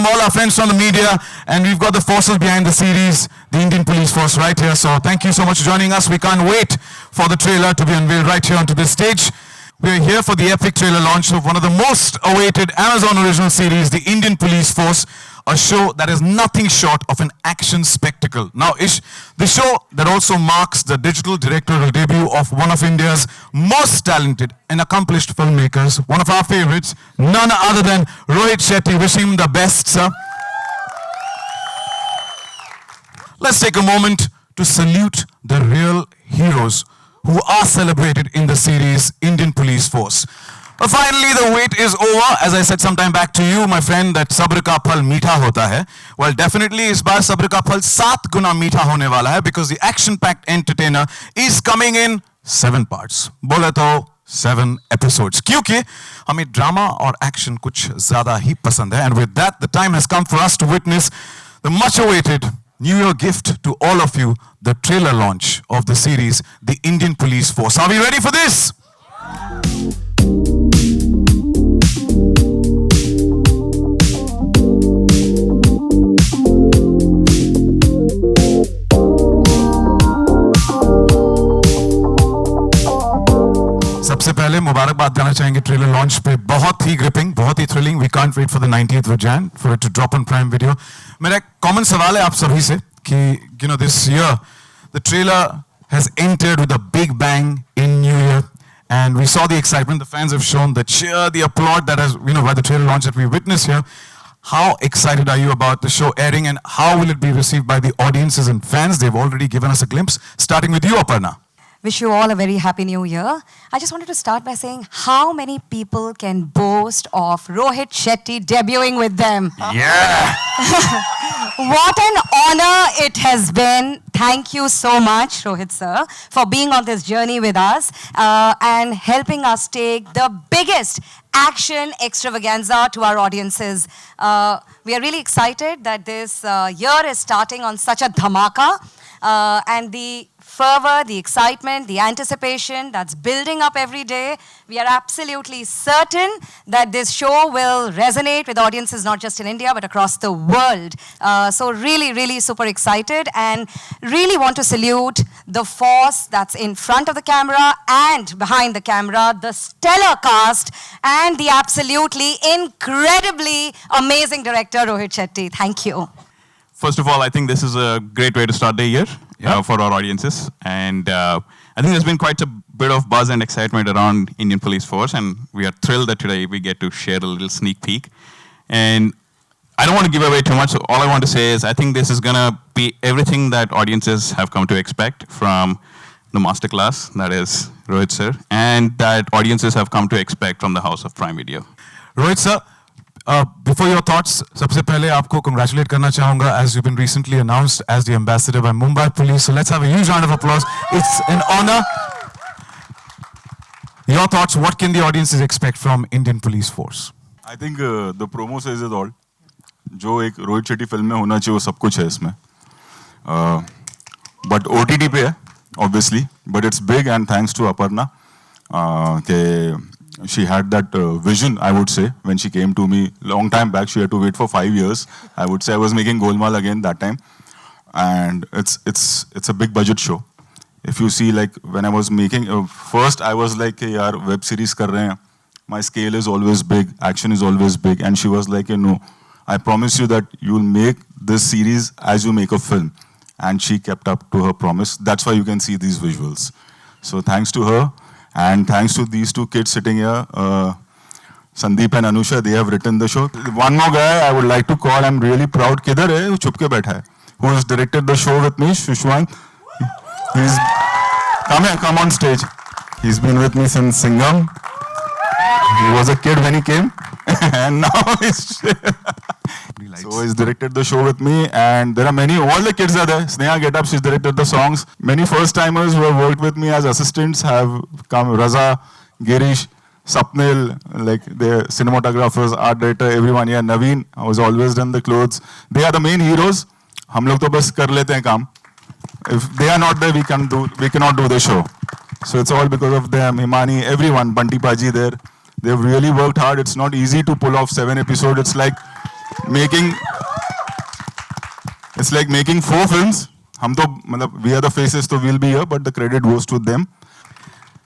welcome all our friends from the media, and we've got the forces behind the series, the Indian Police Force, right here. So thank you so much for joining us. We can't wait for the trailer to be unveiled right here onto this stage. We're here for the epic trailer launch of one of the most awaited Amazon original series, the Indian Police Force, a show that is nothing short of an action spectacle. Now, the show that also marks the digital directorial debut of one of India's most talented and accomplished filmmakers, one of our favorites, none other than Rohit Shetty. Wishing him the best, sir. Let's take a moment to salute the real heroes who are celebrated in the series Indian Police Force. But finally, the wait is over. As I said some time back to you, my friend, that sabr ka phal meetha hota hai. Well, definitely इस बार sabr ka phal 7 गुना मीठा होने वाला है, because the action-packed entertainer is coming in 7 parts. बोले तो 7 episodes. क्योंकि हमें drama और action कुछ ज़्यादा ही पसंद है. And with that, the time has come for us to witness the much-awaited New Year gift to all of you, the trailer launch of the series, The Indian Police Force. Are we ready for this? सबसे पहले मुबारकबाद देना चाहेंगे trailer launch पे. बहुत ही gripping, बहुत ही thrilling. We can't wait for the 19th of Jan for it to drop on Prime Video. मेरा एक कॉमन सवाल है आप सभी से कि this year the trailer has entered with a big bang in New Year, and we saw the excitement. The fans have shown the cheer, the applaud that has by the trailer launch that we witnessed here. How excited are you about the show airing, and how will it be received by the audiences and fans? They've already given us a glimpse. Starting with you, Aparna. Wish you all a very happy new year. I just wanted to start by saying, how many people can boast of Rohit Shetty debuting with them? Yeah! What an honor it has been. Thank you so much, Rohit sir, for being on this journey with us and helping us take the biggest action extravaganza to our audiences. We are really excited that this year is starting on such a dhamaka, and the fervor, the excitement, the anticipation that's building up every day. We are absolutely certain that this show will resonate with audiences not just in India but across the world. So really, really super excited, and really want to salute the force that's in front of the camera and behind the camera, the stellar cast, and the absolutely incredibly amazing director, Rohit Shetty. Thank you. First of all, I think this is a great way to start the year for our audiences. And I think there's been quite a bit of buzz and excitement around Indian Police Force, and we are thrilled that today we get to share a little sneak peek. And I don't want to give away too much, so all I want to say is I think this is going to be everything that audiences have come to expect from the masterclass, that is Rohit sir, and that audiences have come to expect from the House of Prime Video. Rohit sir, before your thoughts, सबसे पहले आपको congratulate करना चाहूँगा, as you've been recently announced as the ambassador by Mumbai Police. So let's have a huge round of applause. It's an honor. Your thoughts, what can the audiences expect from Indian Police Force? I think the promo says it all. जो एक Rohit Shetty film में होना चाहिए वो सब कुछ है इसमें. But OTT पे है, obviously. But it's big, and thanks to Aparna. She had that vision, I would say, when she came to me long time back. She had to wait for 5 years. I would say I was making Golmaal again that time, and it's a big budget show. If you see, like when I was making first, I was like, "Hey, yaar, web series kar rahe hain. My scale is always big, action is always big," and she was like, "No, I promise you that you will make this series as you make a film," and she kept up to her promise. That's why you can see these visuals. So thanks to her. And thanks to these two kids sitting here, Sandeep and Anusha, they have written the show. One more guy I would like to call, I'm really proud, किधर है? वो छुप के बैठा है. Who has directed the show with me, Shushwant. He's come on stage. He's been with me since Singham. He was a kid when he came, and now he's so he's directed the show with me, and there are many, all the kids are there. Sneha Getup, she's directed the songs. Many first-timers who have worked with me as assistants have come. Raza, Girish, Sapnil, like the cinematographers, art director, everyone. Yeah, Naveen, who's always done the clothes. They are the main heroes. हम लोग तो बस कर लेते हैं काम. If they are not there, we cannot do the show. So it's all because of them. Himani, everyone, Bunty Paji there. They've really worked hard. It's not easy to pull off 7 episodes. It's like making it's like making 4 films. हम तो मतलब we are the faces, so we'll be here, but the credit goes to them.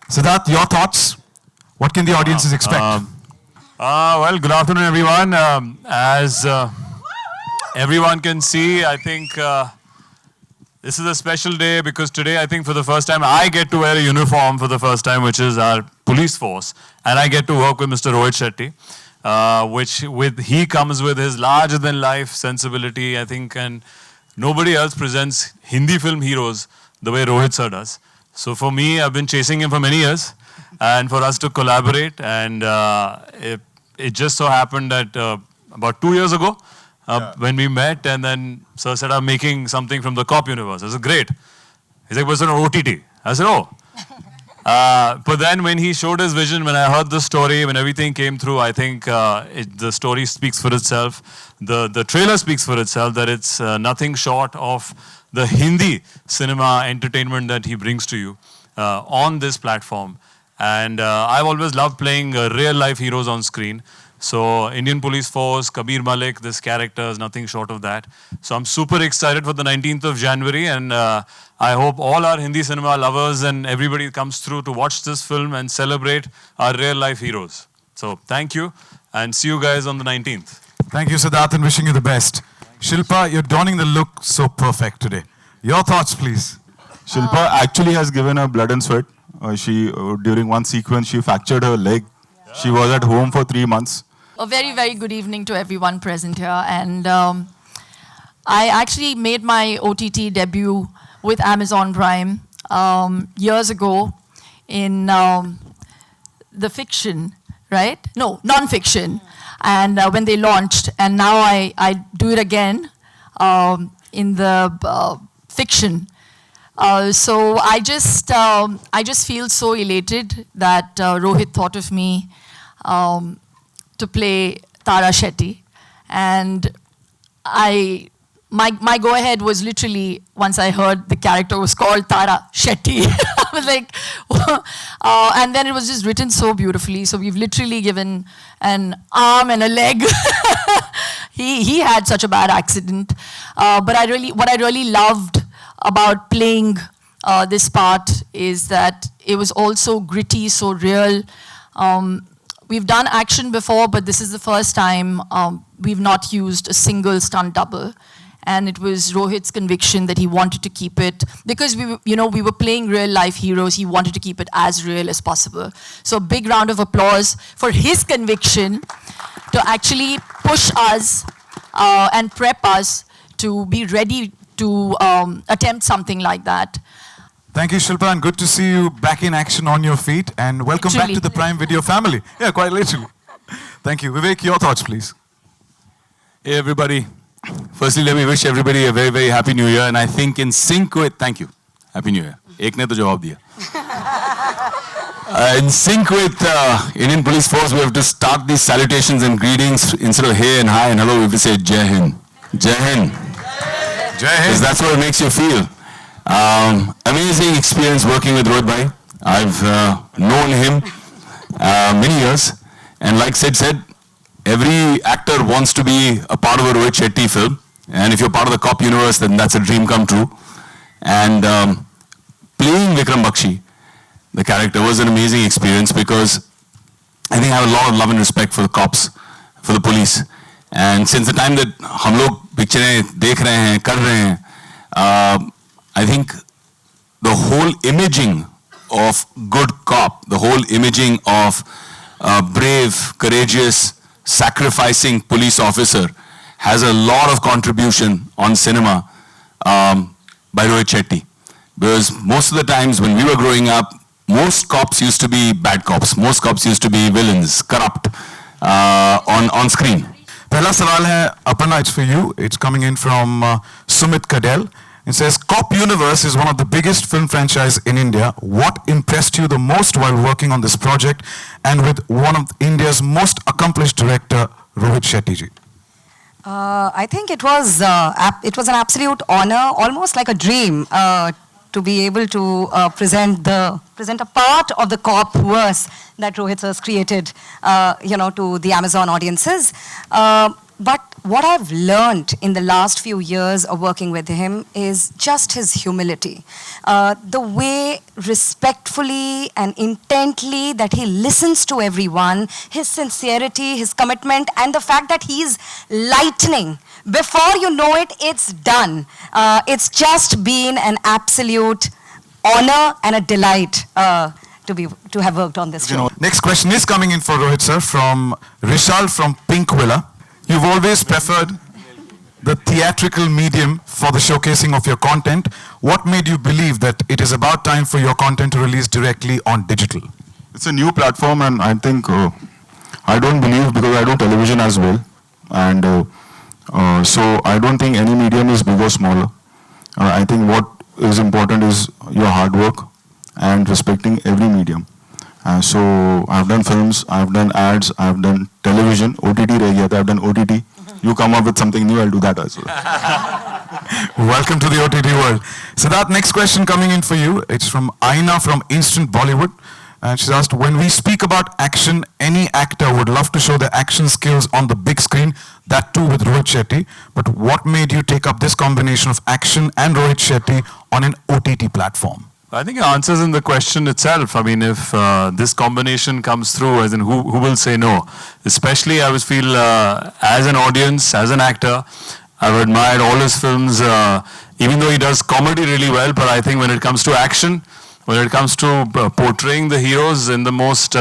Siddharth, your thoughts? What can the audiences expect? Well, good afternoon, everyone. As everyone can see, I think this is a special day because today, I think for the first time, I get to wear a uniform for the first time, which is our police force. And I get to work with Mr. Rohit Shetty, he comes with his larger-than-life sensibility, I think, and nobody else presents Hindi film heroes the way Rohit sir does. So for me, I've been chasing him for many years, and for us to collaborate, and it just so happened that about 2 years ago, when we met, and then sir said, I'm making something from the cop universe. I said, great. He's like, but it's on OTT. I said, oh. But then when he showed his vision, when I heard the story, when everything came through, I think the story speaks for itself. The trailer speaks for itself, that it's nothing short of the Hindi cinema entertainment that he brings to you on this platform. And I've always loved playing real-life heroes on screen. So Indian Police Force, Kabir Malik, this character is nothing short of that. So I'm super excited for the 19th of January, and I hope all our Hindi cinema lovers and everybody comes through to watch this film and celebrate our real-life heroes. So thank you, and see you guys on the 19th. Thank you, Siddharth, and wishing you the best. Shilpa, you're donning the look so perfect today. Your thoughts, please. Shilpa actually has given her blood and sweat. She during one sequence, she fractured her leg. Yeah. She was at home for 3 months. A very, very good evening to everyone present here. And I actually made my OTT debut with Amazon Prime years ago in the fiction, right? No, non-fiction. And when they launched, and now I do it again in the fiction. So I just feel so elated that Rohit thought of me to play Tara Shetty, and my go-ahead was literally once I heard the character was called Tara Shetty. I was like, and then it was just written so beautifully. So we've literally given an arm and a leg. He had such a bad accident, but what I really loved about playing this part is that it was also gritty, so real. We've done action before, but this is the first time we've not used a single stunt double. And it was Rohit's conviction that he wanted to keep it, because we were playing real life heroes, he wanted to keep it as real as possible. So big round of applause for his conviction to actually push us and prep us to be ready to attempt something like that. Thank you, Shilpa, and good to see you back in action on your feet. And welcome back to the Prime Video family. Yeah, quite literally. Thank you. Vivek, your thoughts, please. Hey, everybody. Firstly, let me wish everybody a very, very happy New Year. And I think in sync with, thank you. Happy New Year. Ek ne to jawab diya. In sync with Indian Police Force, we have to start these salutations and greetings. Instead of hey and hi and hello, we have to say Jai Hind. Jai Hind. Jai Hind. Because that's what it makes you feel. Amazing experience working with Rohit Bhai. I've known him many years, and like Sid said, every actor wants to be a part of a Rohit Shetty film, and if you're part of the cop universe, then that's a dream come true. And playing Vikram Bakshi, the character, was an amazing experience because I think I have a lot of love and respect for the cops, for the police. And since the time that हम लोग पिक्चरें देख रहे हैं, कर रहे हैं, I think the whole imaging of good cop, the whole imaging of brave, courageous, sacrificing police officer has a lot of contribution on cinema by Rohit Shetty. Because most of the times when we were growing up, most cops used to be bad cops. Most cops used to be villains, corrupt on screen. Pehla sawal hai, Aparna, it's for you. It's coming in from Sumit Kadel. It says, Cop Universe is one of the biggest film franchise in India. What impressed you the most while working on this project and with one of India's most accomplished director, Rohit Shetty ji? I think it was an absolute honor, almost like a dream, to be able to present a part of the cop verse that Rohit has created, to the Amazon audiences. But what I've learned in the last few years of working with him is just his humility. The way respectfully and intently that he listens to everyone, his sincerity, his commitment, and the fact that he's lightning. Before you know it, it's done. It's just been an absolute honor and a delight to have worked on this show. Next question is coming in for Rohit sir from Rishal from Pink Villa. You've always preferred the theatrical medium for the showcasing of your content. What made you believe that it is about time for your content to release directly on digital? It's a new platform, and I think I don't believe, because I do television as well, and so I don't think any medium is big or smaller. I think what is important is your hard work and respecting every medium. So I've done films, I've done ads, I've done television, OTT reh gaya tha, I've done OTT. You come up with something new, I'll do that as well. Welcome to the OTT world. Siddharth, next question coming in for you. It's from Aina from Instant Bollywood. And she's asked, when we speak about action, any actor would love to show their action skills on the big screen, that too with Rohit Shetty. But what made you take up this combination of action and Rohit Shetty on an OTT platform? I think it answers in the question itself. I mean, if this combination comes through, as in who will say no? Especially, I would feel as an audience, as an actor, I've admired all his films, even though he does comedy really well, but I think when it comes to action, when it comes to portraying the heroes in the most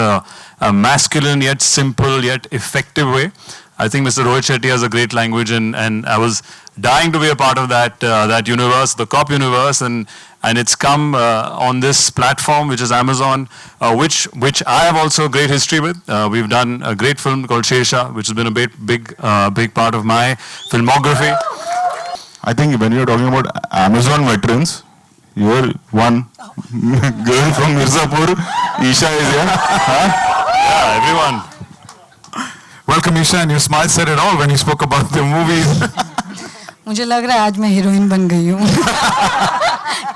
masculine yet simple yet effective way, I think Mr. Rohit Shetty has a great language, and I was dying to be a part of that universe, the cop universe, and it's come on this platform, which is Amazon, which I have also a great history with. We've done a great film called Shesha, which has been a big part of my filmography. I think when you're talking about Amazon veterans, you're one girl from Mirzapur, Isha is here. Yeah, everyone. Welcome, Isha, and your smile said it all when you spoke about the movies. मुझे लग रहा है आज मैं heroine बन गई हूँ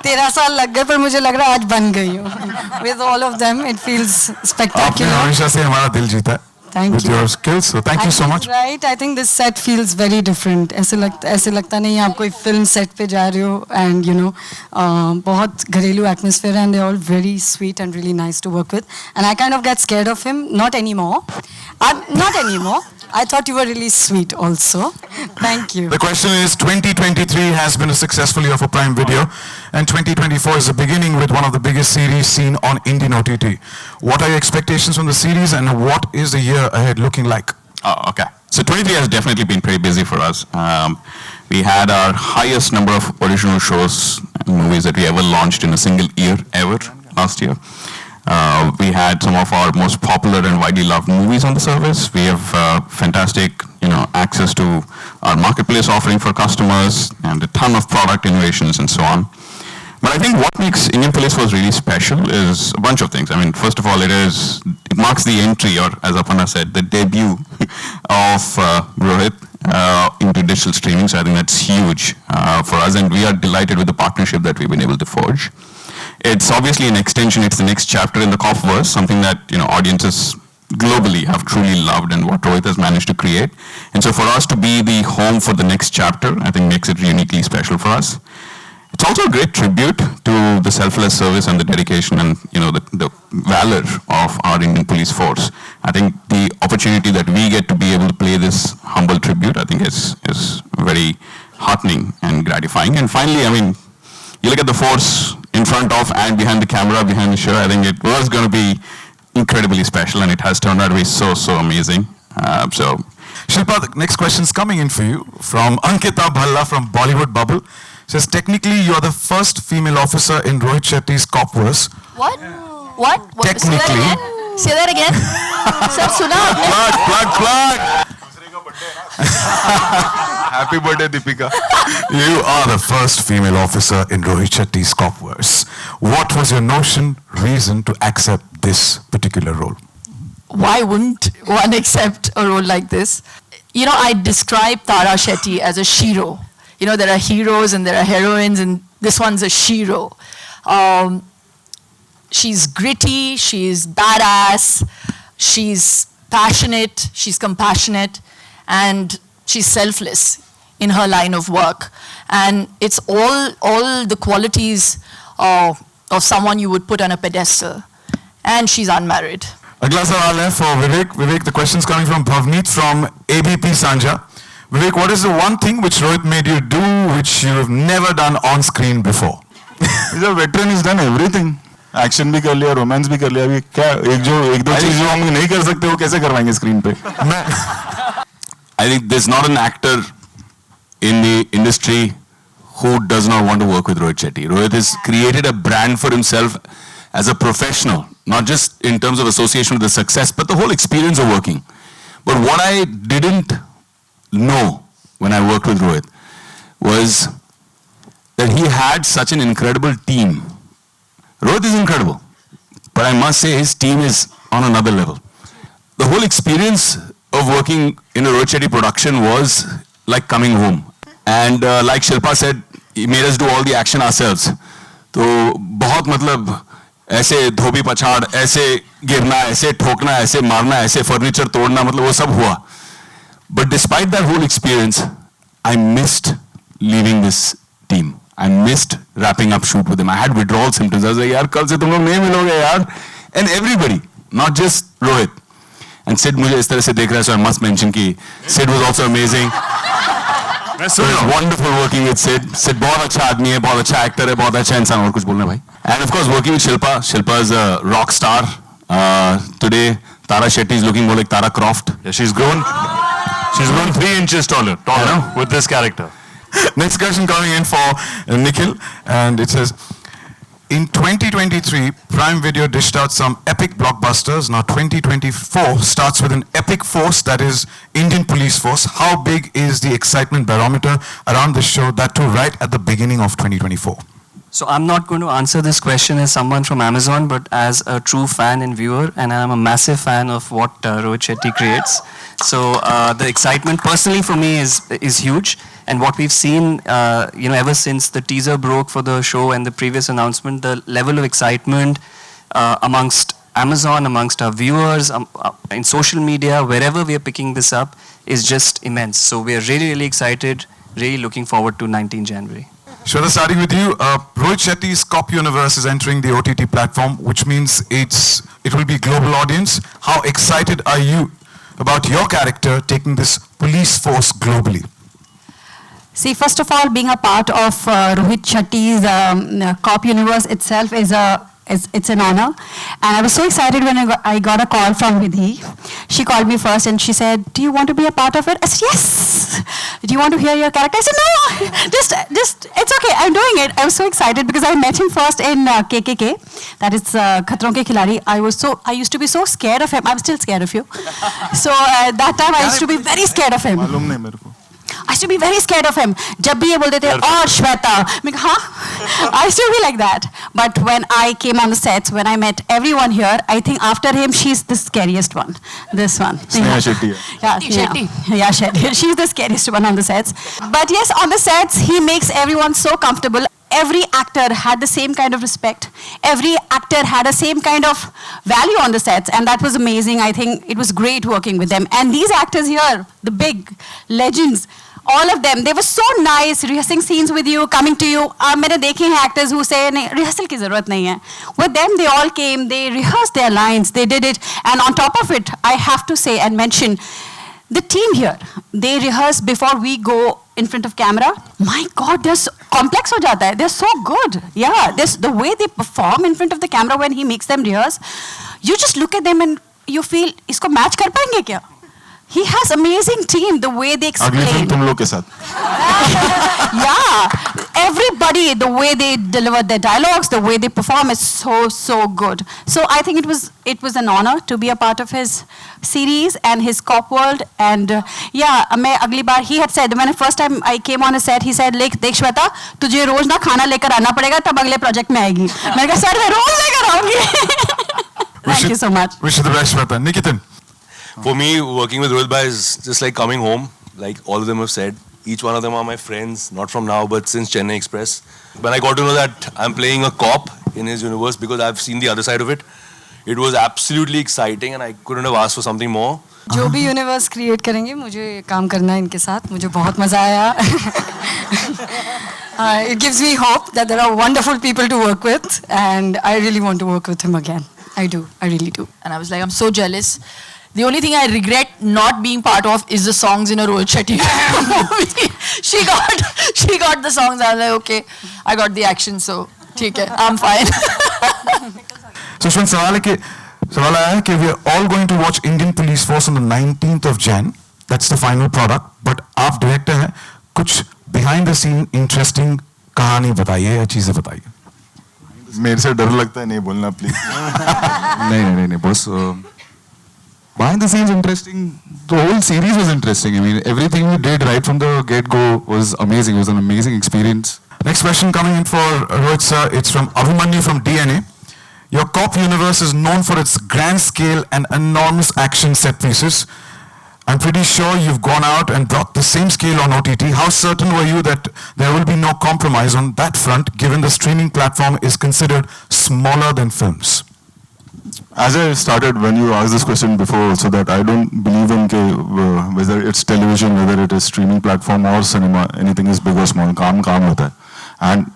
13 साल लग गए पर मुझे लग रहा है आज बन गई हूँ with all of them it feels आपने spectacular. हमेशा से हमारा दिल जीता है. Thank with you. your skills, so thank you so much. Right, I think this set feels very different. ऐसे लगता नहीं है आप कोई film set पे जा रहे हो, and you know बहुत घरेलू atmosphere, and they're all very sweet and really nice to work with. And I kind of get scared of him, not anymore. Not anymore. I thought you were really sweet also. Thank you. The question is, 2023 has been a successful year for Prime Video, and 2024 is the beginning with one of the biggest series seen on Indian OTT. What are your expectations from the series, and what is the year ahead looking like? Okay. So 23 has definitely been pretty busy for us. We had our highest number of original shows and movies that we ever launched in a single year ever last year. We had some of our most popular and widely loved movies on the service. We have fantastic, access to our marketplace offering for customers and a ton of product innovations and so on. But I think what makes Indian Police Force really special is a bunch of things. I mean, first of all, it marks the entry, or as Aparna said, the debut of Rohit into digital streaming. So I think that's huge for us, and we are delighted with the partnership that we've been able to forge. It's obviously an extension. It's the next chapter in the Copverse, something that audiences globally have truly loved, and what Rohit has managed to create. And so for us to be the home for the next chapter, I think makes it uniquely special for us. It's also a great tribute to the selfless service and the dedication and the valor of our Indian Police Force. I think the opportunity that we get to be able to play this humble tribute, I think is very heartening and gratifying. And finally, I mean, you look at the force in front of and behind the camera, behind the show, I think it was going to be incredibly special, and it has turned out to be so amazing. Shilpa, the next question is coming in for you from Ankita Bhalla from Bollywood Bubble. Says, technically, you are the first female officer in Rohit Shetty's Copverse. What? Technically. Say that again. Sir, suna aapne? Plug. Happy birthday, Deepika. You are the first female officer in Rohit Shetty's Copverse. What was your reason to accept this particular role? Why wouldn't one accept a role like this? I describe Tara Shetty as a shiro. There are heroes and there are heroines, and this one's a shiro. She's gritty, she's badass, she's passionate, she's compassionate, and She's selfless in her line of work. And it's all the qualities of someone you would put on a pedestal. And she's unmarried. अगला सवाल है for Vivek. Vivek, the question is coming from Bhavneet from ABP Sanja. Vivek, what is the one thing which Rohit made you do which you have never done on screen before? He's a veteran, he's done everything. Action भी कर लिया, romance भी कर लिया, अभी क्या एक दो चीज जो हम नहीं कर सकते वो कैसे करवाएंगे स्क्रीन पे? I think there's not an actor in the industry who does not want to work with Rohit Shetty. Rohit has created a brand for himself as a professional, not just in terms of association with the success, but the whole experience of working. But what I didn't know when I worked with Rohit was that he had such an incredible team. Rohit is incredible, but I must say his team is on another level. The whole experience of working in a Rohit Shetty production was like coming home. And like Shilpa said, he made us do all the action ourselves. तो बहुत मतलब ऐसे धोबी पछाड़, ऐसे गिरना, ऐसे ठोकना, ऐसे मारना, ऐसे फर्नीचर तोड़ना, मतलब वो सब हुआ. But despite that whole experience, I missed leaving this team. I missed wrapping up shoot with him. I had withdrawal symptoms. I was like, यार कल से तुम लोग नहीं मिलोगे यार. And everybody, not just Rohit. And Sid मुझे इस तरह से देख रहा है, so I must mention कि Sid was also amazing. It was wonderful working with Sid. Sid बहुत अच्छा आदमी है, बहुत अच्छा एक्टर है, बहुत अच्छा इंसान. और कुछ बोलना भाई? And of course working with Shilpa. Shilpa is a rock star. Today Tara Shetty is looking more like Tara Croft. Yeah, she's grown 3 inches taller with this character. Next question coming in for Nikhil, and it says, in 2023, Prime Video dished out some epic blockbusters. Now 2024 starts with an epic force, that is Indian Police Force. How big is the excitement barometer around this show, that too right at the beginning of 2024? So I'm not going to answer this question as someone from Amazon, but as a true fan and viewer, and I'm a massive fan of what Rohit Shetty creates. So the excitement personally for me is huge, and what we've seen, ever since the teaser broke for the show and the previous announcement, the level of excitement amongst Amazon, amongst our viewers, in social media, wherever we are picking this up, is just immense. So we are really, really excited, really looking forward to 19 January. Shweta, starting with you, Rohit Shetty's Cop Universe is entering the OTT platform, which means it will be global audience. How excited are you about your character taking this police force globally? See, first of all, being a part of Rohit Shetty's Cop Universe itself it's an honor. And I was so excited when I got a call from Vidhi. She called me first and she said, do you want to be a part of it? I said, yes. Do you want to hear your character? I said, no, just, it's okay, I'm doing it. I was so excited because I met him first in KKK, that is Khatron Ke Khiladi. I used to be so scared of him. I'm still scared of you. So that time I used to be very scared of him. I used to be very scared of him. जब भी ये बोलते थे, oh Shweta, मैं कहा, हाँ, I used to be like that. But when I came on the sets, when I met everyone here, I think after him, she's the scariest one. This one. Shetty. Yeah, yeah, Shetty. She's the scariest one on the sets. But yes, on the sets, he makes everyone so comfortable. Every actor had the same kind of respect. Every actor had a same kind of value on the sets, and that was amazing. I think it was great working with them. And these actors here, the big legends, all of them, they were so nice, rehearsing scenes with you, coming to you. मैंने देखे हैं actors who say, नहीं, rehearsal की ज़रूरत नहीं है. With them, they all came, they rehearsed their lines, they did it. And on top of it, I have to say and mention, the team here, they rehearse before we go in front of camera. My God, they're so complex हो जाता है. They're so good. Yeah, the way they perform in front of the camera when he makes them rehearse, you just look at them and you feel, इसको match कर पाएंगे क्या? He has amazing team, the way they explain. अगली film तुम लोग के साथ. Yeah, everybody, the way they deliver their dialogues, the way they perform is so good. So I think it was an honor to be a part of his series and his cop world. And yeah, मैं अगली बार, he had said, when the first time I came on a set, he said, देख श्वेता, तुझे रोज ना खाना लेकर आना पड़ेगा, तब अगले प्रोजेक्ट में आएगी. मैंने कहा सर मैं रोज लेकर आऊंगी. Thank you so much. Wish you the best, Shweta. Nikitan. For me, working with Rohit Bhai is just like coming home, like all of them have said. Each one of them are my friends, not from now, but since Chennai Express. When I got to know that I'm playing a cop in his universe, because I've seen the other side of it, it was absolutely exciting and I couldn't have asked for something more. जो भी universe create करेंगे मुझे काम करना है इनके साथ मुझे बहुत मज़ा आया it gives me hope that there are wonderful people to work with and I really want to work with him again. I really do. And I was like, I'm so jealous. The only thing I regret not being part of is the songs in a Rohit Shetty movie. She got the songs. I was like, okay, I got the action, so ठीक है, I'm fine. So Shwan, सवाल आया है कि we are all going to watch Indian Police Force on the 19th of Jan. That's the final product. But आप director हैं, कुछ behind the scene interesting कहानी बताइए या चीजें बताइए. मेरे से डर लगता है नहीं बोलना प्लीज. नहीं boss. Behind the scenes interesting. The whole series was interesting. I mean, everything we did right from the get-go was amazing. It was an amazing experience. Next question coming in for Rohit sir. It's from Abhimanyu from DNA. Your cop universe is known for its grand scale and enormous action set pieces. I'm pretty sure you've gone out and brought the same scale on OTT. How certain were you that there will be no compromise on that front, given the streaming platform is considered smaller than films? As I started when you asked this question before, so that I don't believe in whether it's television, whether it is streaming platform or cinema, anything is big or small. Kaam hota hai. And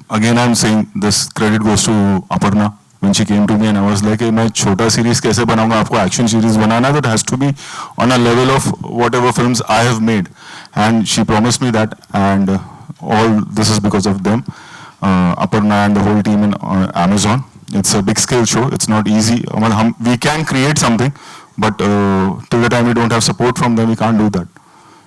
again, I'm saying this credit goes to Aparna. When she came to me and I was like, hey, मैं छोटा series कैसे बनाऊंगा? आपको action series बनाना है, that has to be on a level of whatever films I have made. And she promised me that, and all this is because of them, Aparna and the whole team in Amazon. It's a big scale show. It's not easy. We can create something, but till the time we don't have support from them, we can't do that.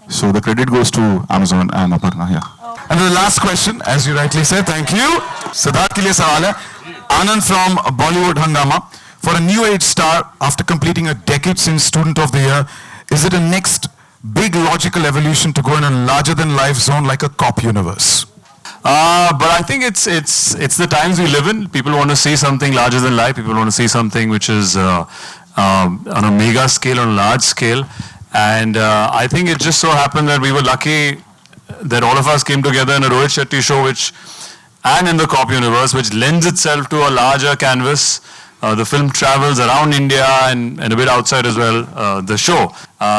So the credit goes to Amazon and Aparna. Yeah. And the last question, as you rightly said, thank you. Siddharth के लिए सवाल है. Anand from Bollywood Hangama. For a new age star, after completing a decade since Student of the Year, is it a next big logical evolution to go in a larger than life zone like a cop universe? But I think it's the times we live in. People want to see something larger than life. People want to see something which is on a mega scale, on a large scale. And I think it just so happened that we were lucky that all of us came together in a Rohit Shetty show, and in the cop universe, which lends itself to a larger canvas. The film travels around India and a bit outside as well, the show.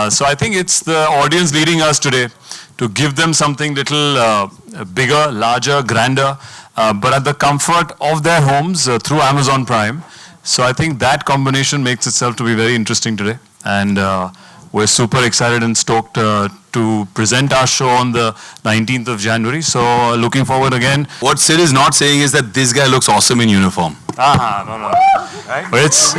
So I think it's the audience leading us today to give them something little bigger, larger, grander, but at the comfort of their homes through Amazon Prime. So I think that combination makes itself to be very interesting today. And we're super excited and stoked to present our show on the 19th of January. So looking forward again. What Sid is not saying is that this guy looks awesome in uniform. No. Right? But it's